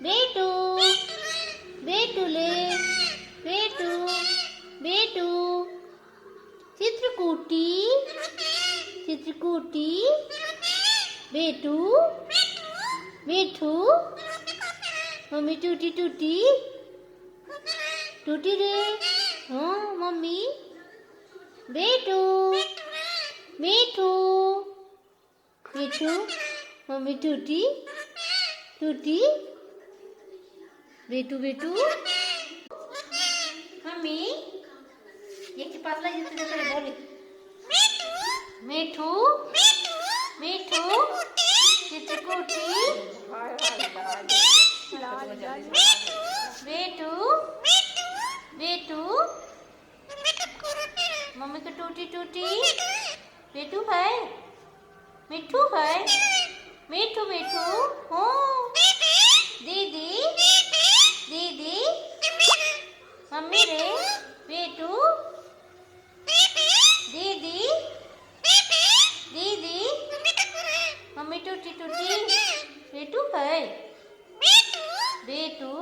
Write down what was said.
बेटू बेटू ले बेटू बेटू चित्रकूटी चित्रकूटी बेटू बेटू मम्मी टूटी टूटी टूटी रे हाँ मम्मी बेटू बेटू बेटू मम्मी टूटी टूटी बेटू बेटू मम्मी ये की पातला जितने करे बोले मीठू मीठू चित्रकूटी बेटू बेटू मम्मी को टूटी टूटी बेटू है मिठू है मीठू मीठू हो दीदी दीदी मम्मी रे बेटू दीदी दीदी मम्मी टूटी टूटी बेटू है बेटू